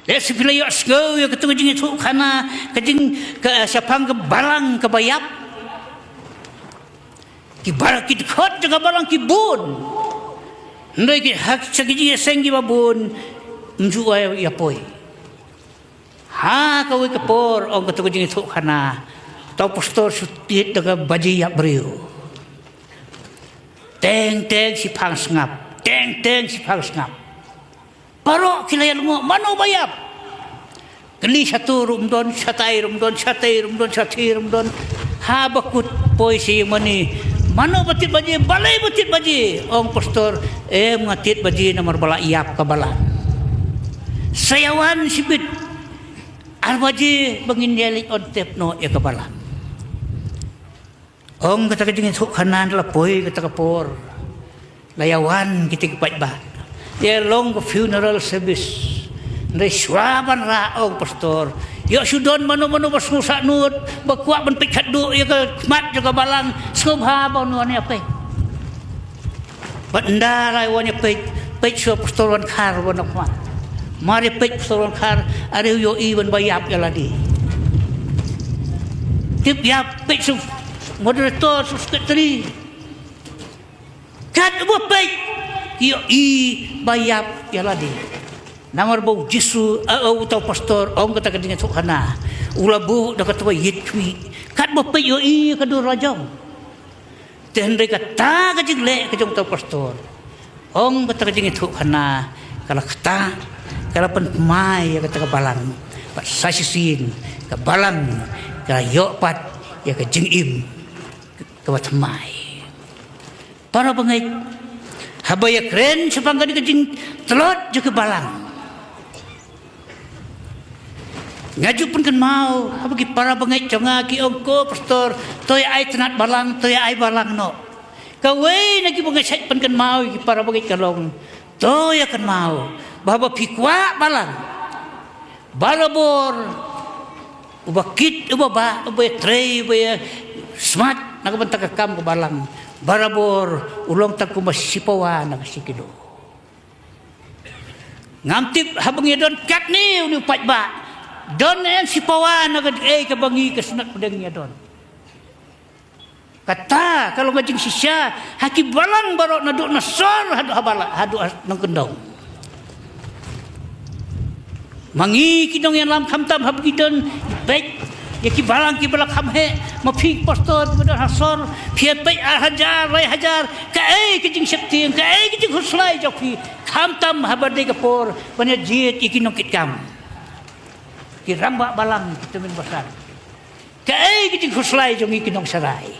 le sipilayok sgo ya ketu jing itu kana kajing ke siapang ke barang ke bayap ki barang ki khot jaga barang ki bun ndai ki hak sagiji sengi babun mju ya poi ha ka we ke por ong ketu jing itu kana tau pastor sutit daga baji ya brio teng si phang ngap teng si phang ngap paro kilayan mo mano bayap kali satu rumdon satai rumdon ha bakut poisi mani mano batit baji balai batit baji ong pastor ngatit baji nomor bala iap kabala sayawan sibit arbaji bangin dialik on tep no ya kabala ong kata kajing sok kanan la poi kata kapor layawan kita kepat ba dia long funeral service ndai swaban ra ong pastor ya sudon mano basmu saknut bakuak ben pikat du ya ke mat juga balang subha ba no ne apa benda lai wan pe so pastor wan khar wan apa mari pe pastor wan khar are yo i ban bayap ya ladi tip ya pe so moderator sekretari kat bo pe yo i bayap ya ladi namar bau jisu au tau pastor ong kata kadinga sokana ulabu da kata yitwi kat bo pe yo i kadu rajong ten re kata kajing le kajong tau pastor ong kata kadinga sokana kala kata kala pen mai ya kata kabalang pat sasisin kabalang kala yo pat ya kajing im kawat mai para bangai habaya keren sepangga di kajing telot juga balang ngaju pun kan mau habagi para bangai jonga ki ongko pastor toy ai tenat balang toy ai balang no kawai nagi bangai sai pun kan mau ki para bangai kalong toy akan mau bahwa pikwa balang balabor ubakit ubaba ubai ubaya smart nakabantak kam ko balang barabor ulong tak ko masipawa nakasikido ngamtip habang yadon kat ni uni pat ba don en sipawa nagad kabangi kasnat pedang yadon kata kalau ngajing sisya haki balang barok naduk nasor hadu habala hadu nang kendong mangi kidong yang lam khamtam habgidon baik ya ki balang hamhe mafi pastor pada hasor phiat pai hajar rai hajar ka kijing syakti ka kijing huslai joki khamtam habade kapor banya jiet ikinong kitkam ki ramba balang temen basar ka kijing huslai jong ikinong sarai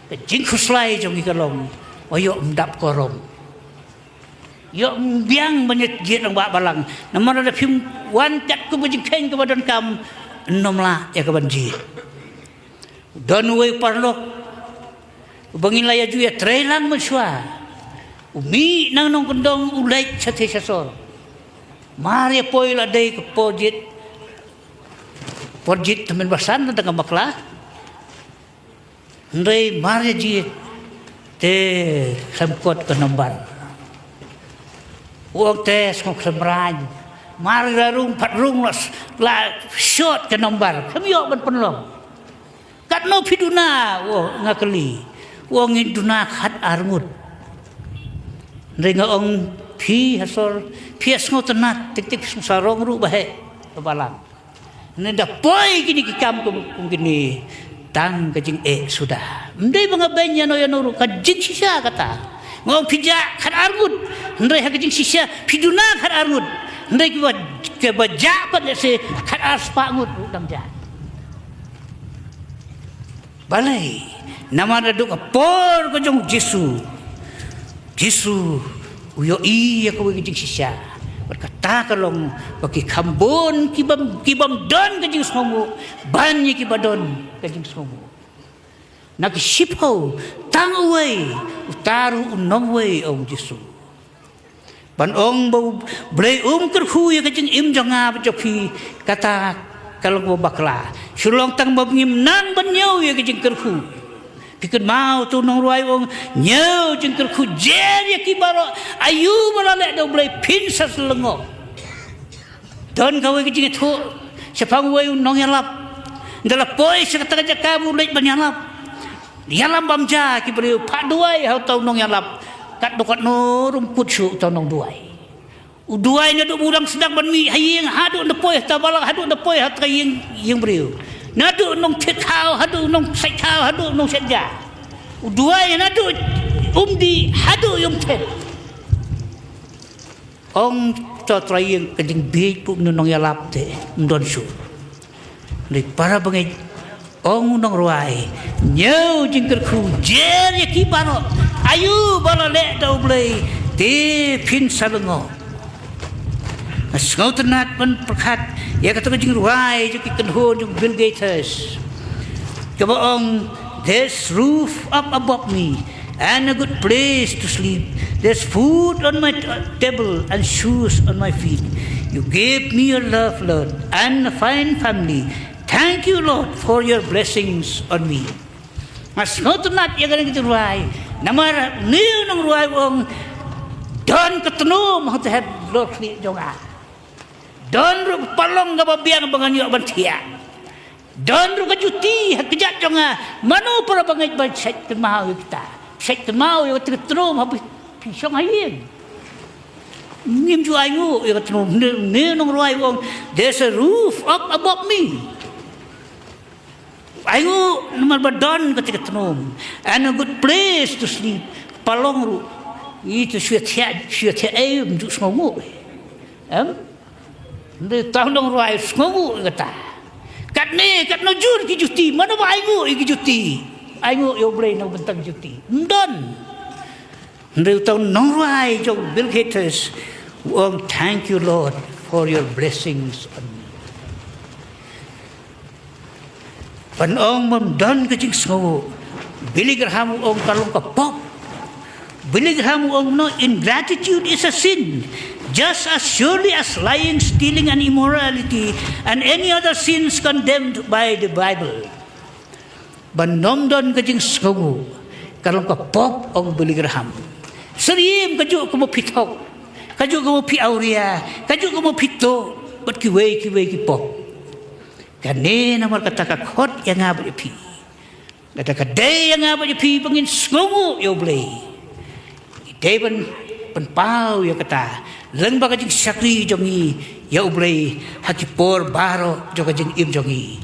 kijing huslai jong ikalong oyo mdap korom yo biang banya jiet nang balang namar ada phim wan kat ku bujing keng ke badan kam nomlah ya kebanji don we parlok bangin laya ju ya trailan meswa umi nang nong kendong ulai sate sasor mari poi la dei ke porjit temen basan tengah makla ndai mari ji te samkot ke nombar uang tes kok semraj mari rung pat rung la shot ke nombar kami yo ban penlong kat no piduna wo ngakeli wo ngiduna khat armut renga ong phi hasor pias ngotenat tik sarong ru bahe balang nenda poi kini kikam kung kini tang kajing sudah ndai banga benya no yanuru kajing sisa kata ngong pija khat armut ndai kajing sisa piduna khat armut ndai ke bajak pada se khat aspa ngut dam ja balai nama da duk por ko jong Jisu uyo iya ko gijing sisya berkata kalong bagi kambon kibam don gijing somo banyi kibadon gijing somo nak sipau tang away utaru unong way ong Jisu ban ong bau blei kerhu ya kajing im jonga bajoki kata kalau go bakla sulong tang babngim nan ban nyau ya kajing kerhu pikir mau tu nong ruai ong nyau jing kerhu jer ya ki baro ayu balale do blei pinsas lengo don kawai ke jing thu sepang wai nong yalap ndala poi sekata ka kamu lek banyalap yalam bamja ki beriu paduai hau tau nong yalap kat dokat no rumput su tau nong duai uduai na do budang sedang ban mi haying hadu na poi ta balang hadu na poi hat yang beriu nadu nong thekau hadu nong sai khau hadu nong senja uduai nadu di hadu yum thet ong cho trayeng kejing bij pu nong yalap te ndon su ni para bangai ong nong ruai nyau jing ker khu jer ya ki baro ayu bala le dau blei te phin salengo Skau ternat pun perkat ya kata kejing ruai je ki kenhon jung Bill Gates kebaong there's roof up above me and a good place to sleep. There's food on my table and shoes on my feet. You gave me your love, Lord, and a fine family. Thank you, Lord, for your blessings on me. Mas ngotunat ya galing itu ruai. Namar niu nang ruai ong don ketenu mau tehat Lord ni jonga. Don ru palong ga babiang bangan yo bantia. Don ru kajuti hakjat jonga. Manu para bangai ban set mau kita. Set mau yo ketenu habis pisong hayeng. Ngim ju ayu yo ketenu niu nang ruai ong there's a roof up above me. Ayu nomor badon ketika tenum and a good place to sleep palong ru itu syuat ayam juk sengomu de tahun dong ruai sengomu kata kat no jur ki juti mana ba ayu ki juti ayu yo boleh no bentang juti ndon de tahun nong ruai jong Bill Gates thank you Lord for your blessings on me. Pan ong mamdan kajing sengowo Billy Graham ong kalong kapop Billy Graham ong no ingratitude is a sin just as surely as lying, stealing and immorality and any other sins condemned by the Bible. Ban nomdan kajing sengowo kalong kapop ong Billy Graham serim kaju ko mo pitok kaju ko mo pi auria kaju ko mo pito bat kiwe ki pop kane namar kata kakot yang ngabut pi kata kadai yang ngabut pi pengin sengomu yo blei dei pen pau yo kata leng ba kajing sakri jongi yo blei hakipor baro jo kajing im jongi